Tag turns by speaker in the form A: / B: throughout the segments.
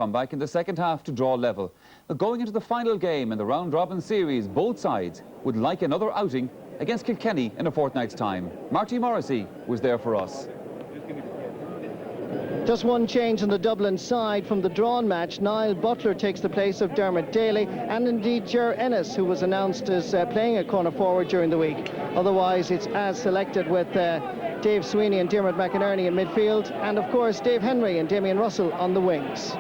A: Come back in the second half to draw level. Going into the final game in the round-robin series, both sides would like another outing against Kilkenny in a fortnight's time. Marty Morrissey was there for us.
B: Just one change on the Dublin side from the drawn match. Niall Butler takes the place of Dermot Daly, and indeed Ger Ennis, who was announced as playing a corner forward during the week. Otherwise, it's as selected with Dave Sweeney and Dermot McInerney in midfield, and of course Dave Henry and Damien Russell on the wings.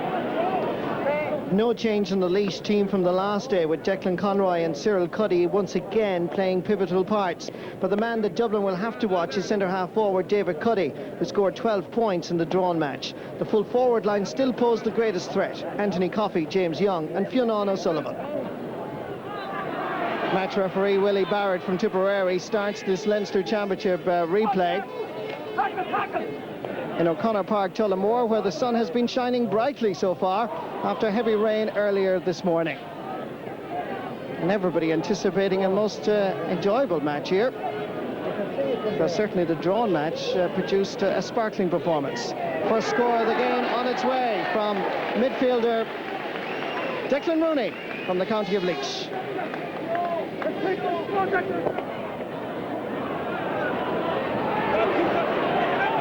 B: No change in the Laois team from the last day, with Declan Conroy and Cyril Cuddy once again playing pivotal parts. But the man that Dublin will have to watch is centre-half forward David Cuddy, who scored 12 points in the drawn match. The full forward line still posed the greatest threat: Anthony Coffey, James Young and Fionn O'Sullivan. Match referee Willie Barrett from Tipperary starts this Leinster Championship replay in O'Connor Park, Tullamore, where the sun has been shining brightly so far after heavy rain earlier this morning. And everybody anticipating a most enjoyable match here, because certainly the drawn match produced a sparkling performance. First score of the game on its way from midfielder Declan Rooney from the county of Laois.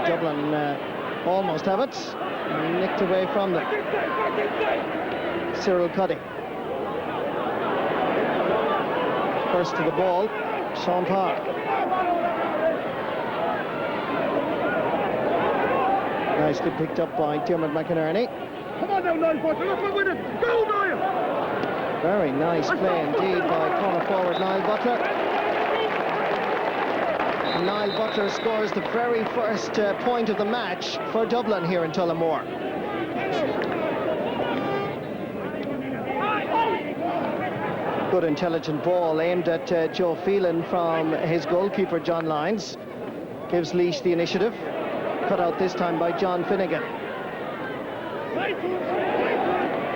B: Dublin almost have it, nicked away from them. Cyril Cuddy. First to the ball, Sean Parr. Nicely picked up by Dermot McInerney.
C: Come on now, Niall Butler, let's win it! Go, Niall!
B: Very nice play indeed by corner forward Niall Butler. Niall Butler scores the very first point of the match for Dublin here in Tullamore. Good intelligent ball aimed at Joe Phelan from his goalkeeper John Lyons. Gives Laois the initiative. Cut out this time by John Finnegan.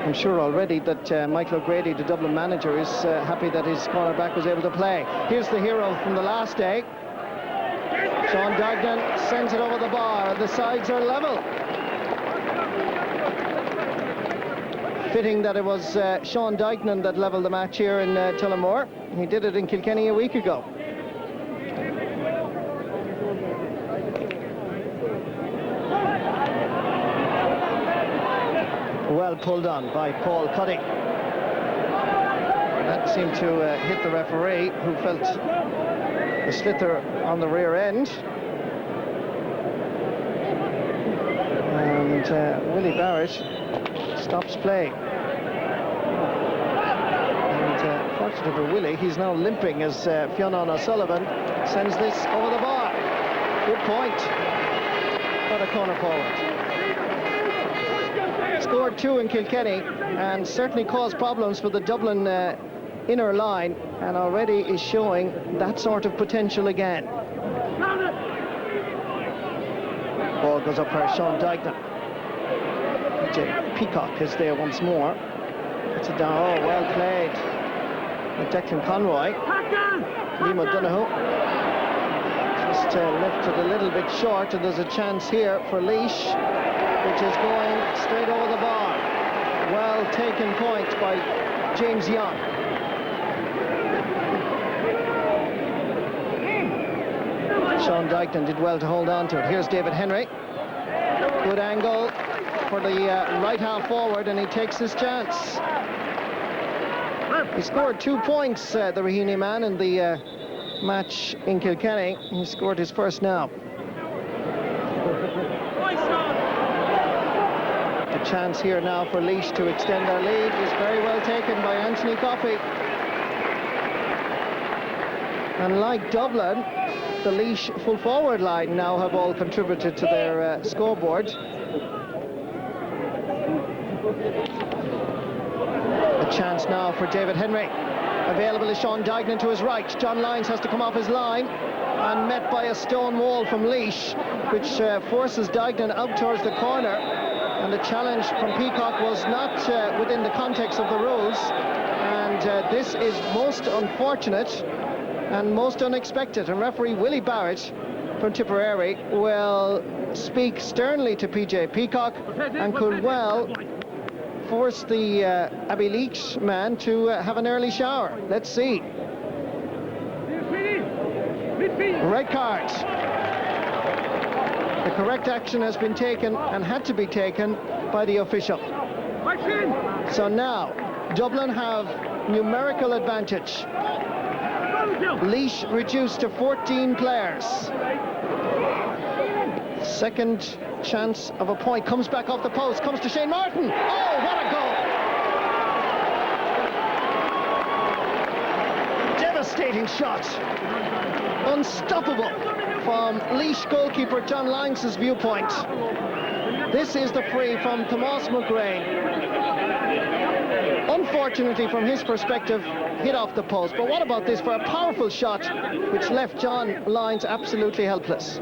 B: I'm sure already that Michael O'Grady, the Dublin manager, is happy that his cornerback was able to play. Here's the hero from the last day. Sean Dignan sends it over the bar, and the sides are level. Fitting that it was Sean Dignan that levelled the match here in Tullamore. He did it in Kilkenny a week ago. Well pulled on by Paul Cuddy. That seemed to hit the referee, who felt the slither on the rear end. And Willie Barrett stops play. And fortunately for Willie, he's now limping as Fionn O'Sullivan sends this over the bar. Good point for the corner forward. Scored 2 in Kilkenny and certainly caused problems for the Dublin inner line, and already is showing that sort of potential again. Ball goes up for Sean Dignan. PJ Peacock is there once more. It's a down. Oh, well played. And Declan Conroy. Liam O'Donoghue just lifted a little bit short, and there's a chance here for Laois, which is going straight over the bar. Well taken point by James Young. Sean Dignan did well to hold on to it. Here's David Henry. Good angle for the right half forward, and he takes his chance. He scored 2 points, the Raheny man, in the match in Kilkenny. He scored his first now. The chance here now for Laois to extend their lead is very well taken by Anthony Coffey. And like Dublin, the Laois full forward line now have all contributed to their scoreboard. A chance now for David Henry. Available is Sean Dignan to his right. John Lyons has to come off his line, and met by a stone wall from Laois, which forces Dignan out towards the corner. And the challenge from Peacock was not within the context of the rules, and this is most unfortunate and most unexpected. And referee Willie Barrett from Tipperary will speak sternly to PJ Peacock and could well force the Abbey Leach man to have an early shower. Let's see. Red card. The correct action has been taken and had to be taken by the official. So now, Dublin have numerical advantage. Laois reduced to 14 players. Second chance of a point. Comes back off the post. Comes to Shane Martin. Oh, what a goal! Devastating shot. Unstoppable from Laois goalkeeper John Langs' viewpoint. This is the free from Tomás McGrain. Unfortunately, from his perspective, hit off the post. But what about this for a powerful shot which left John Langs absolutely helpless?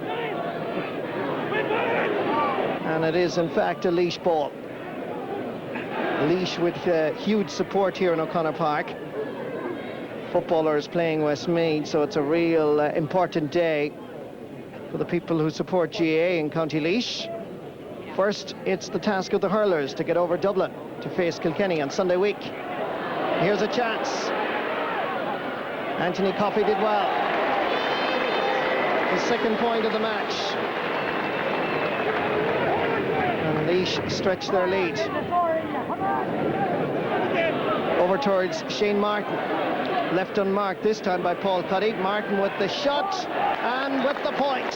B: And it is, in fact, a Laois ball. Laois with huge support here in O'Connor Park. Footballers playing Westmeath, so it's a real important day for the people who support GAA in County Laois. First, it's the task of the hurlers to get over Dublin to face Kilkenny on Sunday week. Here's a chance. Anthony Coffey did well. The second point of the match. And Laois stretch their lead. Over towards Shane Martin. Left unmarked this time by Paul Cuddy. Martin with the shot and with the point.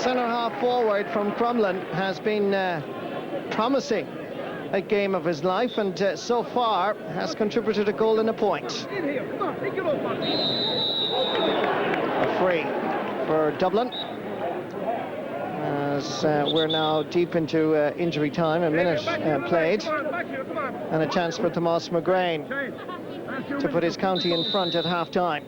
B: Centre half forward from Crumlin has been promising a game of his life, and so far has contributed a goal and a point. A free for Dublin, as we're now deep into injury time, a minute played, and a chance for Tomás McGrain to put his county in front at half-time.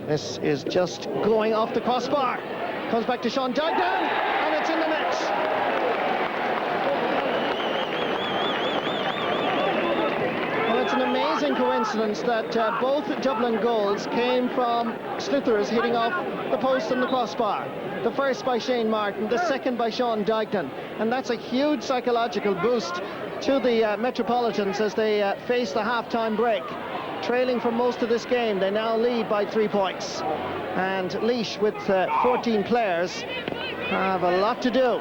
B: This is just going off the crossbar. Comes back to Sean Dignan, and it's in the net. Well, it's an amazing coincidence that both Dublin goals came from slithers hitting off the post and the crossbar. The first by Shane Martin, the second by Sean Dignan. And that's a huge psychological boost to the Metropolitans as they face the half-time break. Trailing for most of this game, they now lead by 3 points. And Laois, with 14 players, have a lot to do.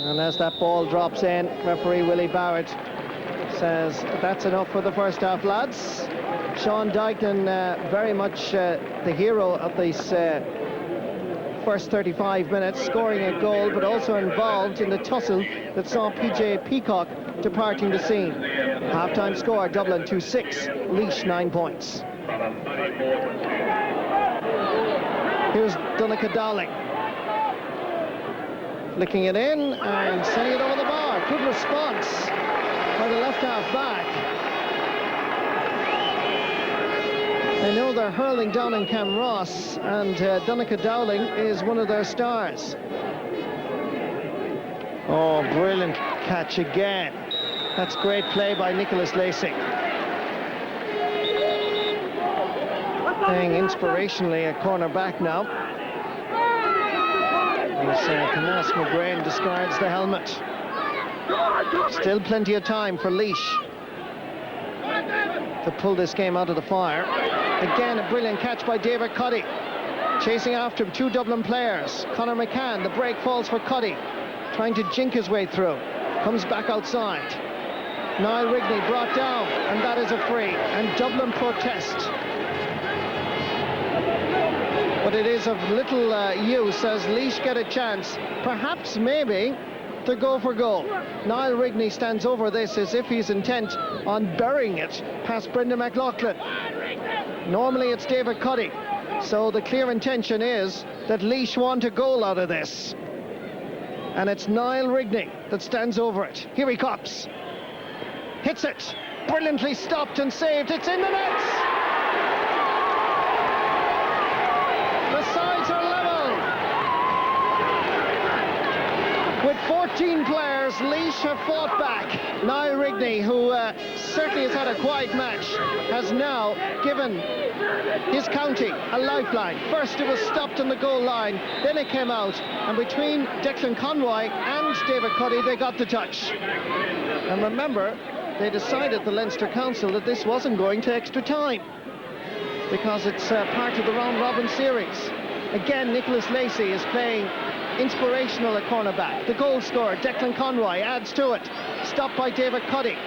B: And as that ball drops in, referee Willie Barrett says, that's enough for the first half, lads. Sean Dignan, very much the hero of this first 35 minutes, scoring a goal, but also involved in the tussle that saw PJ Peacock departing the scene. Half-time score, Dublin 2-6, Laois 9 points. Here's Donnacha Dowling. Flicking it in and sending it over the bar. Good response by the left half back. They know they're hurling down in Camross, and Donnacha Dowling is one of their stars. Oh, brilliant catch again. That's great play by Nicholas Lacey. Playing inspirationally at corner back now. As Tomás McGrain discards the helmet. Still plenty of time for Laois to pull this game out of the fire. Again, a brilliant catch by David Cuddy. Chasing after him, 2 Dublin players. Conor McCann, the break falls for Cuddy. Trying to jink his way through. Comes back outside. Niall Rigney brought down, and that is a free. And Dublin protest. But it is of little use as Laois get a chance, perhaps maybe, to go for goal. Niall Rigney stands over this as if he's intent on burying it past Brendan McLaughlin. Normally it's David Cuddy, so the clear intention is that Laois want a goal out of this. And it's Niall Rigney that stands over it. Here he comes. Hits it. Brilliantly stopped and saved. It's in the nets. The sides are level. With 14 players, Laois have fought back. Niall Rigney, who certainly has had a quiet match, has now given his county a lifeline. First it was stopped on the goal line, then it came out, and between Declan Conroy and David Cuddy, they got the touch. And remember, they decided, the Leinster Council, that this wasn't going to extra time, because it's part of the round-robin series. Again, Nicholas Lacey is playing inspirational at cornerback. The goal scorer, Declan Conroy, adds to it. Stopped by David Cuddy,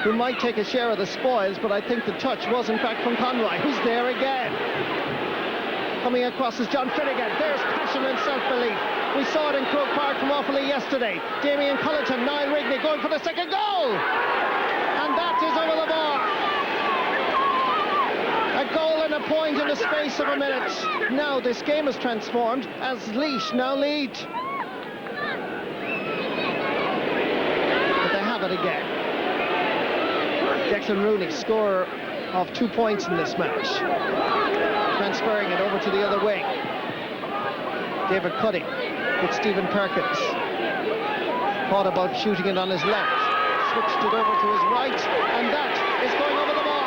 B: who might take a share of the spoils, but I think the touch was in fact from Conroy, who's there again. Coming across is John Finnegan. There's passion and self-belief. We saw it in Croke Park from Offaly yesterday. Damien Culleton, Niall Rigney going for the second goal. And that is over the bar. A goal and a point in the space of a minute. Now this game is transformed as Laois now lead. But they have it again. Declan Rooney, scorer of 2 points in this match, transferring it over to the other wing. David Cuddy with Stephen Perkins. Thought about shooting it on his left, switched it over to his right, and that is going over the bar.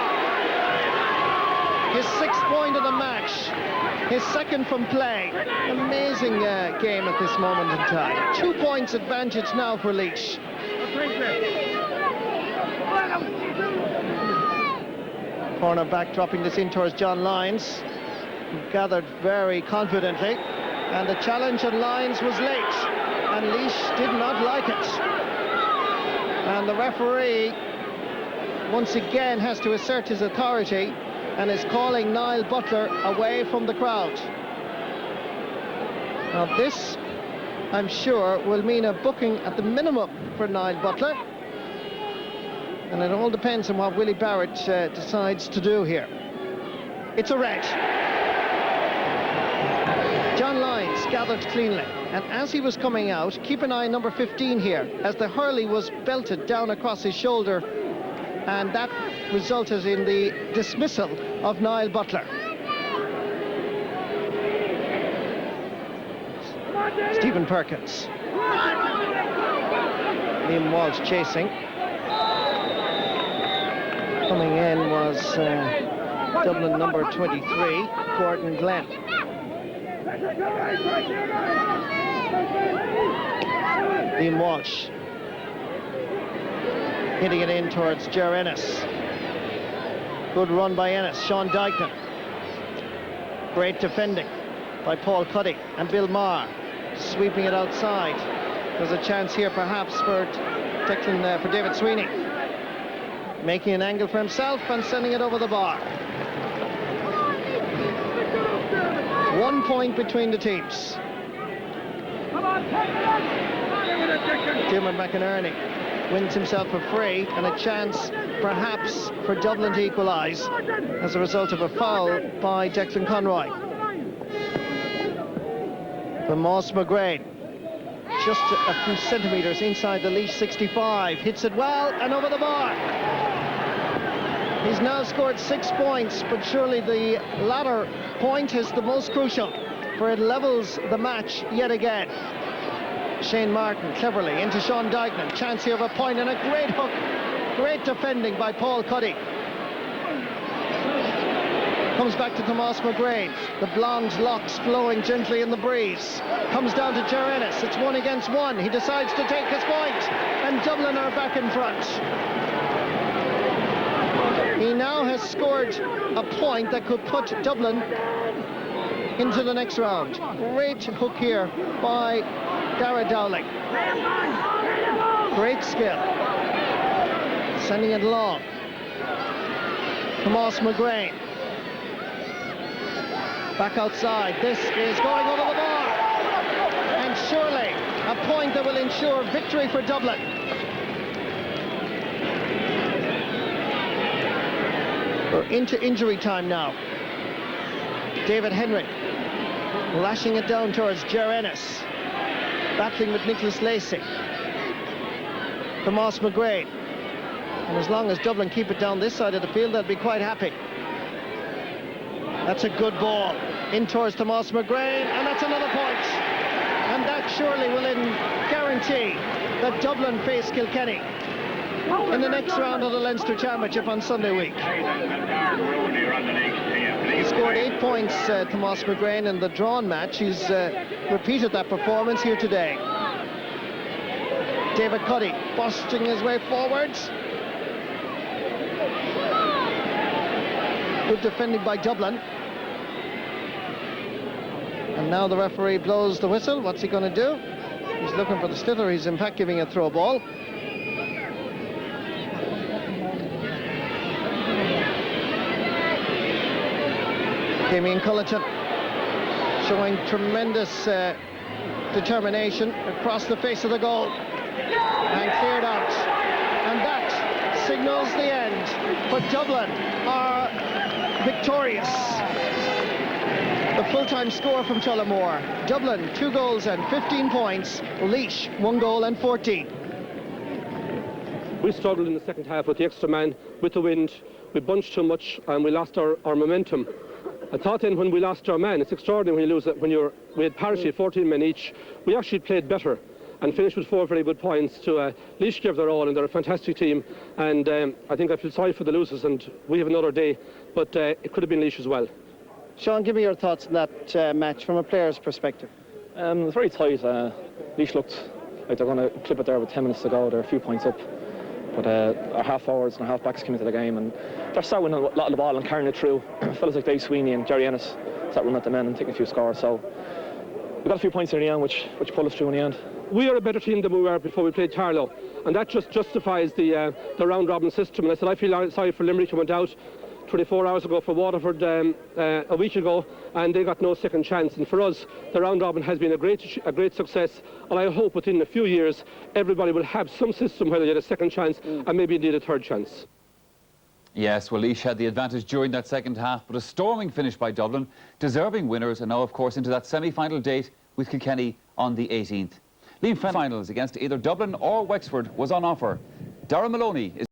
B: His 6th point of the match, his 2nd from play. Amazing game at this moment in time. 2 points advantage now for Laois. Cornerback dropping this in towards John Lyons, who gathered very confidently, and the challenge on Lyons was late, and Laois did not like it. And the referee once again has to assert his authority and is calling Niall Butler away from the crowd. Now this, I'm sure, will mean a booking at the minimum for Niall Butler. And it all depends on what Willie Barrett decides to do here. It's a red. John Lyons gathered cleanly, and as he was coming out, keep an eye on number 15 here, as the hurley was belted down across his shoulder, and that resulted in the dismissal of Niall Butler. Stephen Perkins. Liam Walsh chasing. Coming in was Dublin number 23, Gordon Glenn. Liam Walsh hitting it in towards Ger Ennis. Good run by Ennis. Sean Dykeman. Great defending by Paul Cuddy and Bill Maher, sweeping it outside. There's a chance here perhaps for for David Sweeney, making an angle for himself and sending it over the bar. 1 point between the teams. Dermot McInerney wins himself a free and a chance perhaps for Dublin to equalise as a result of a foul by Declan Conroy. From Moss McGrain, just a few centimetres inside the Laois 65, hits it well and over the bar. He's now scored 6 points, but surely the latter point is the most crucial, for it levels the match yet again. Shane Martin cleverly into Sean Dykeman. Chance here of a point and a great hook. Great defending by Paul Cuddy. Comes back to Tomas McGrain. The blonde locks flowing gently in the breeze. Comes down to Ger Ennis. It's 1 against 1. He decides to take his point, and Dublin are back in front. He now has scored a point that could put Dublin into the next round. Great hook here by Dara Dowling. Great skill. Sending it long. Tomas McGrain. Back outside. This is going over the bar. And surely a point that will ensure victory for Dublin. We're into injury time now. David Henry lashing it down towards Ger Ennis, battling with Nicholas Lacey. Tomas McGrain. And as long as Dublin keep it down this side of the field, they'll be quite happy. That's a good ball in towards Tomas McGrain, and that's another point. And that surely will guarantee that Dublin face Kilkenny in the next round of the Leinster Championship on Sunday week. He scored 8 points, Tomas McGrain, in the drawn match. He's repeated that performance here today. David Cuddy busting his way forwards. Good defending by Dublin. And now the referee blows the whistle. What's he going to do? He's looking for the sliotar. He's in fact giving a throw ball. Damien Culleton showing tremendous determination across the face of the goal and cleared out. And that signals the end, for Dublin are victorious. The full-time score from Tullamore: Dublin 2 goals and 15 points, Laois 1 goal and 14.
D: We struggled in the second half with the extra man, with the wind. We bunched too much and we lost our momentum. I thought then when we lost our man, it's extraordinary when you lose it. We had parachute 14 men each. We actually played better and finished with 4 very good points. To Laois gave their all, and they're a fantastic team. And I think I feel sorry for the losers, and we have another day, but it could have been Laois as well.
B: Sean, give me your thoughts on that match from a player's perspective.
E: It was very tight. Laois looked like they're going to clip it there with 10 minutes to go. They're a few points up. But our half forwards and our half backs came into the game, and they're starting winning a lot of the ball and carrying it through. Fellas like Dave Sweeney and Jerry Ennis start running at the men and taking a few scores. So we got a few points in the end, which pulled us through in the end.
D: We are a better team than we were before we played Carlow, and that just justifies the round-robin system. And I said I feel sorry for Limerick, who went out 24 hours ago for Waterford a week ago, and they got no second chance. And for us, the round-robin has been a great success, and I hope within a few years everybody will have some system where they get a second chance and maybe indeed a third chance.
A: Yes, well, Laois had the advantage during that second half, but a storming finish by Dublin, deserving winners, and now, of course, into that semi-final date with Kilkenny on the 18th. League finals against either Dublin or Wexford was on offer. Darragh Maloney is